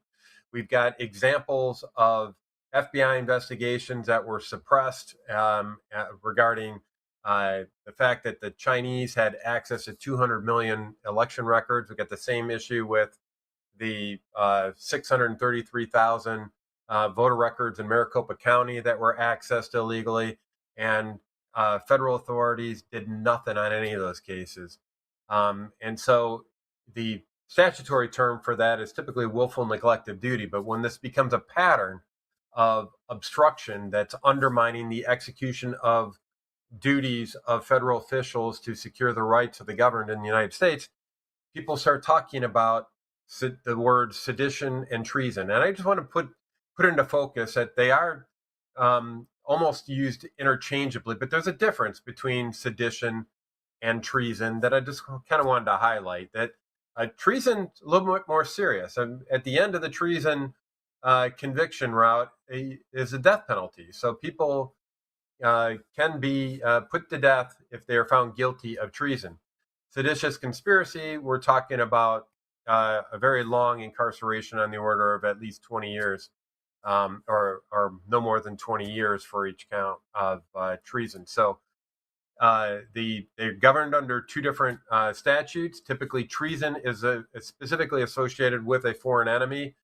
We've got examples of FBI investigations that were suppressed regarding the fact that the Chinese had access to 200 million election records. We've got the same issue with the 633,000 voter records in Maricopa County that were accessed illegally, and federal authorities did nothing on any of those cases. And so the statutory term for that is typically willful neglect of duty. But when this becomes a pattern of obstruction that's undermining the execution of duties of federal officials to secure the rights of the governed in the United States, people start talking about the words sedition and treason. And I just want to put into focus that they are almost used interchangeably, but there's a difference between sedition and treason that I just kind of wanted to highlight. That treason a little bit more serious. At the end of the treason conviction route is a death penalty. So people can be put to death if they are found guilty of treason. Seditious conspiracy, we're talking about a very long incarceration on the order of at least 20 years, or no more than 20 years for each count of treason. So they're governed under two different statutes. Typically, treason is specifically associated with a foreign enemy.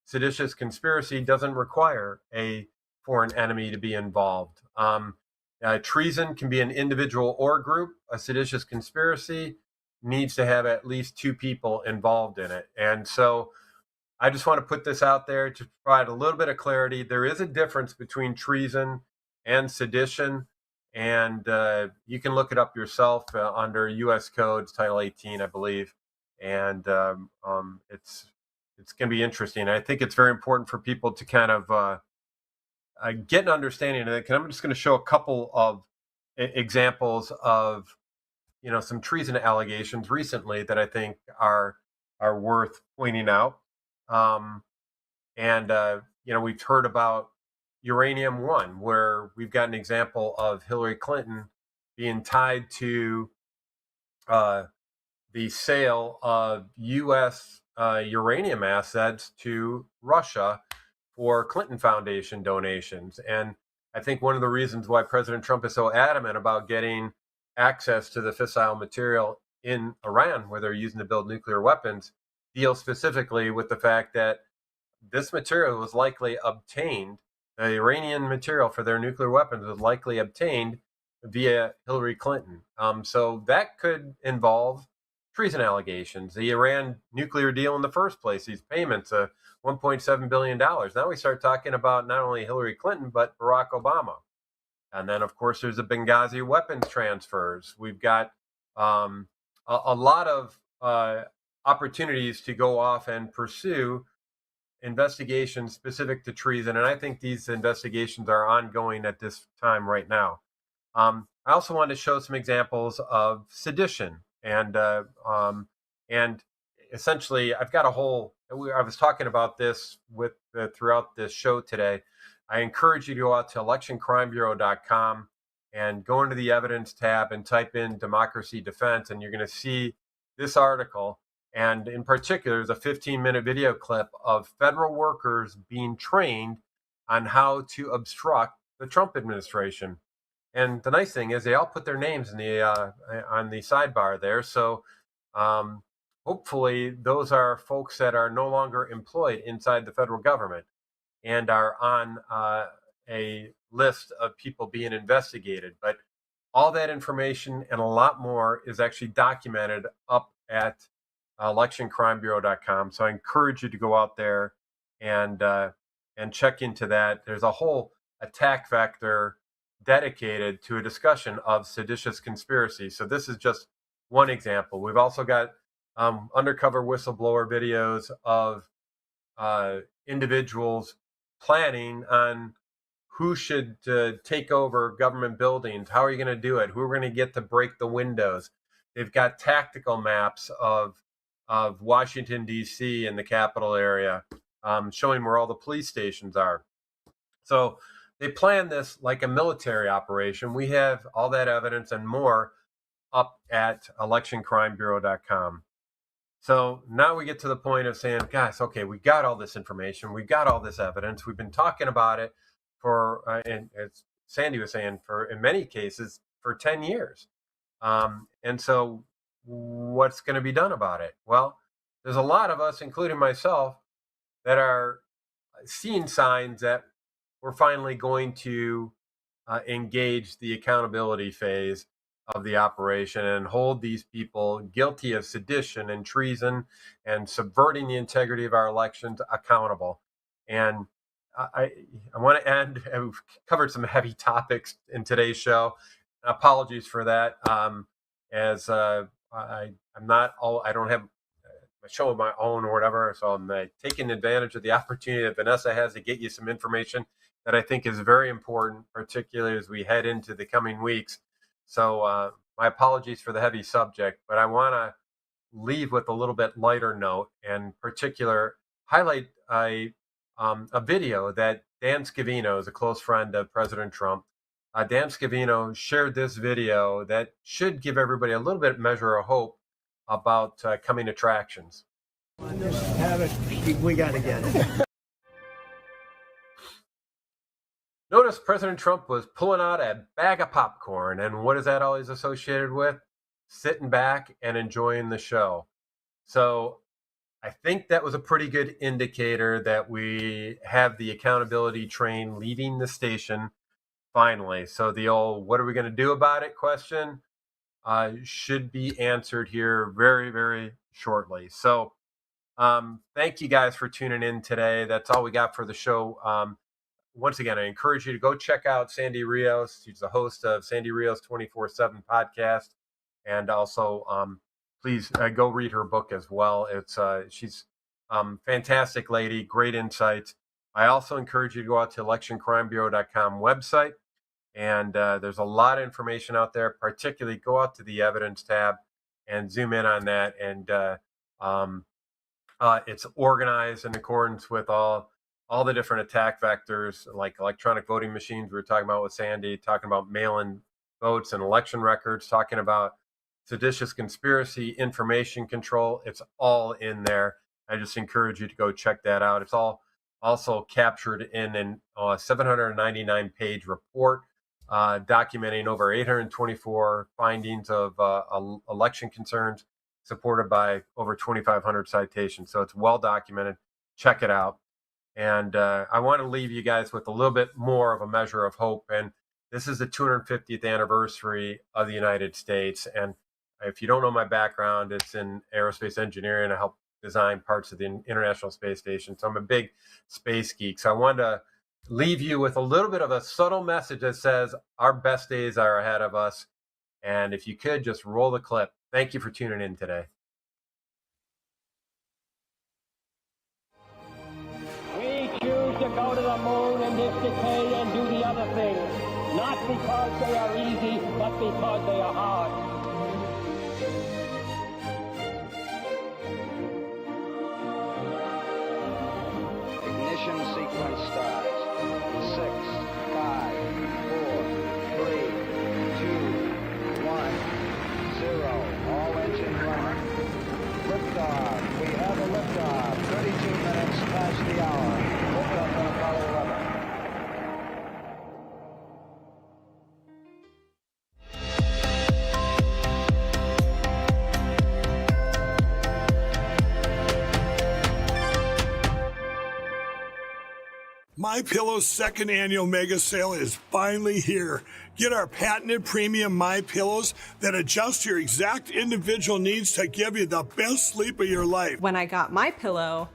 Seditious conspiracy doesn't require a foreign enemy to be involved. Treason can be an individual or group. A seditious conspiracy needs to have at least two people involved in it. And so I just want to put this out there to provide a little bit of clarity. There is a difference between treason and sedition, and you can look it up yourself under U.S. Codes, Title 18, I believe. And it's going to be interesting. I think it's very important for people to kind of get an understanding of it. I'm just going to show a couple of examples of some treason allegations recently that I think are worth pointing out. We've heard about Uranium One, where we've got an example of Hillary Clinton being tied to the sale of U.S. Uranium assets to Russia for Clinton Foundation donations. And I think one of the reasons why President Trump is so adamant about getting access to the fissile material in Iran, where they're using to build nuclear weapons, deals specifically with the fact that this material was likely obtained, the Iranian material for their nuclear weapons was likely obtained via Hillary Clinton. So that could involve treason allegations. The Iran nuclear deal in the first place, these payments of $1.7 billion. Now we start talking about not only Hillary Clinton, but Barack Obama. And then, of course, there's the Benghazi weapons transfers. We've got a lot of opportunities to go off and pursue investigations specific to treason. And I think these investigations are ongoing at this time right now. I also want to show some examples of sedition. And essentially, I've got a whole, I was talking about this with throughout this show today. I encourage you to go out to electioncrimebureau.com and go into the evidence tab and type in democracy defense, and you're going to see this article. And in particular, there's a 15-minute video clip of federal workers being trained on how to obstruct the Trump administration. And the nice thing is they all put their names in the on the sidebar there. So hopefully those are folks that are no longer employed inside the federal government and are on a list of people being investigated. But all that information and a lot more is actually documented up at electioncrimebureau.com. So I encourage you to go out there and check into that. There's a whole attack vector dedicated to a discussion of seditious conspiracy. So this is just one example. We've also got undercover whistleblower videos of individuals planning on who should take over government buildings. How are you going to do it? Who are going to get to break the windows? They've got tactical maps of Washington, D.C. and the capital area, showing where all the police stations are. So they plan this like a military operation. We have all that evidence and more up at electioncrimebureau.com. So now we get to the point of saying, guys, okay, we got all this information. We've got all this evidence. We've been talking about it for, and as Sandy was saying, for in many cases, for 10 years. And so what's going to be done about it? Well, there's a lot of us, including myself, that are seeing signs that we're finally going to engage the accountability phase of the operation and hold these people guilty of sedition and treason and subverting the integrity of our elections accountable. And I want to end. We've covered some heavy topics in today's show. Apologies for that. As I'm not all, I don't have a show of my own or whatever, so I'm taking advantage of the opportunity that Vanessa has to get you some information that I think is very important, particularly as we head into the coming weeks. So my apologies for the heavy subject, but I want to leave with a little bit lighter note, and particular highlight a video that Dan Scavino is a close friend of President Trump. Dan Scavino shared this video that should give everybody a little bit measure of hope about coming attractions. We got to get it. Notice President Trump was pulling out a bag of popcorn, and what is that always associated with? Sitting back and enjoying the show. So I think that was a pretty good indicator that we have the accountability train leaving the station finally. So the old "what are we going to do about it" question should be answered here very, very shortly. So thank you guys for tuning in today. That's all we got for the show. Once again, I encourage you to go check out Sandy Rios. She's the host of Sandy Rios 24/7 podcast. And also, please go read her book as well. She's fantastic lady, great insights. I also encourage you to go out to electioncrimebureau.com website. And there's a lot of information out there. Particularly, go out to the evidence tab and zoom in on that. And it's organized in accordance with all the different attack vectors, like electronic voting machines we were talking about with Sandy, talking about mail-in votes and election records, talking about seditious conspiracy, information control. It's all in there. I just encourage you to go check that out. It's all also captured in a 799-page report documenting over 824 findings of election concerns, supported by over 2,500 citations. So it's well documented. Check it out. And I want to leave you guys with a little bit more of a measure of hope. And this is the 250th anniversary of the United States. And if you don't know my background, it's in aerospace engineering. I help design parts of the International Space Station. So I'm a big space geek. So I wanted to leave you with a little bit of a subtle message that says our best days are ahead of us. And if you could just roll the clip. Thank you for tuning in today. To go to the moon in this decade and do the other things, not because they are easy, but because they are hard. My Pillow's second annual mega sale is finally here. Get our patented premium My Pillows that adjust your exact individual needs to give you the best sleep of your life. When I got my pillow,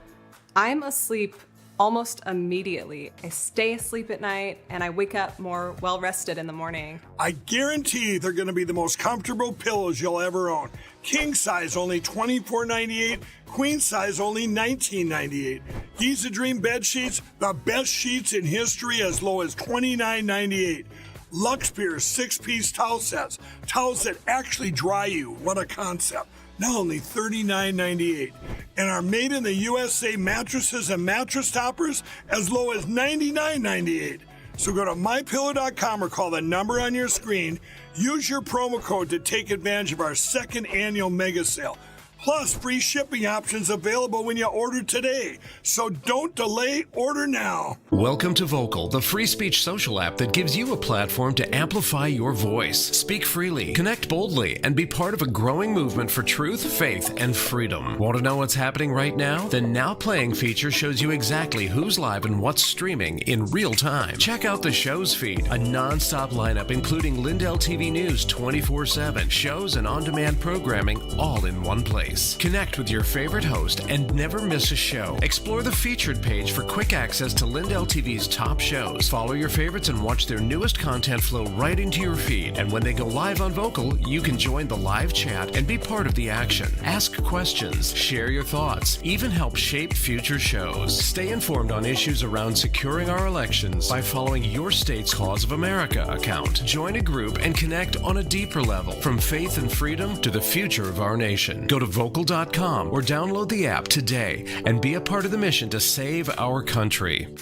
I'm asleep almost immediately. I stay asleep at night and I wake up more well rested in the morning. I guarantee they're going to be the most comfortable pillows you'll ever own. King size only $24.98, queen size only $19.98. Giza Dream bed sheets, the best sheets in history, as low as $29.98. Lux Pierce 6-piece towel sets, towels that actually dry you. What a concept. Now only $39.98. And our made in the USA mattresses and mattress toppers as low as $99.98. So go to mypillow.com or call the number on your screen. Use your promo code to take advantage of our second annual mega sale. Plus, free shipping options available when you order today. So don't delay, order now. Welcome to Vocal, the free speech social app that gives you a platform to amplify your voice. Speak freely, connect boldly, and be part of a growing movement for truth, faith, and freedom. Want to know what's happening right now? The Now Playing feature shows you exactly who's live and what's streaming in real time. Check out the show's feed, a non-stop lineup including Lindell TV News 24/7, shows and on-demand programming all in one place. Connect with your favorite host and never miss a show. Explore the featured page for quick access to Lindell TV's top shows. Follow your favorites and watch their newest content flow right into your feed. And when they go live on Vocal, you can join the live chat and be part of the action. Ask questions, share your thoughts, even help shape future shows. Stay informed on issues around securing our elections by following your state's Cause of America account. Join a group and connect on a deeper level, from faith and freedom to the future of our nation. Go to vocal.com or download the app today and be a part of the mission to save our country.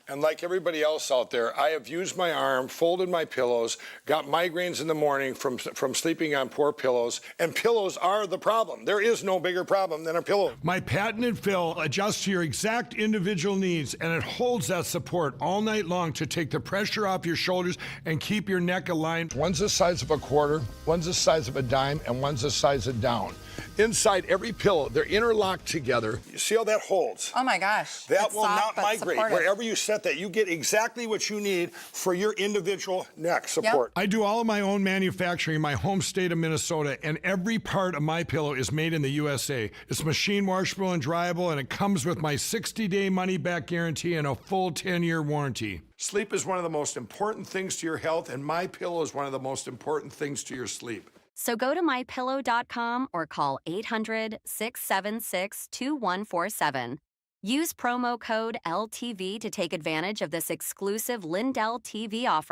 And like everybody else out there, I have used my arm, folded my pillows, got migraines in the morning from sleeping on poor pillows, and pillows are the problem. There is no bigger problem than a pillow. My patented fill adjusts to your exact individual needs, and it holds that support all night long to take the pressure off your shoulders and keep your neck aligned. One's the size of a quarter, one's the size of a dime, and one's the size of down. Inside every pillow, they're interlocked together. You see how that holds? Oh my gosh. That It's will soft, not but migrate. supportive. Wherever you set that, you get exactly what you need for your individual neck support. I do all of my own manufacturing in my home state of Minnesota, and every part of my pillow is made in the USA. It's machine washable and dryable, and it comes with my 60-day money-back guarantee and a full 10-year warranty. Sleep is one of the most important things to your health, and my pillow is one of the most important things to your sleep. So go to mypillow.com or call 800-676-2147. Use promo code LTV to take advantage of this exclusive Lindell TV offer.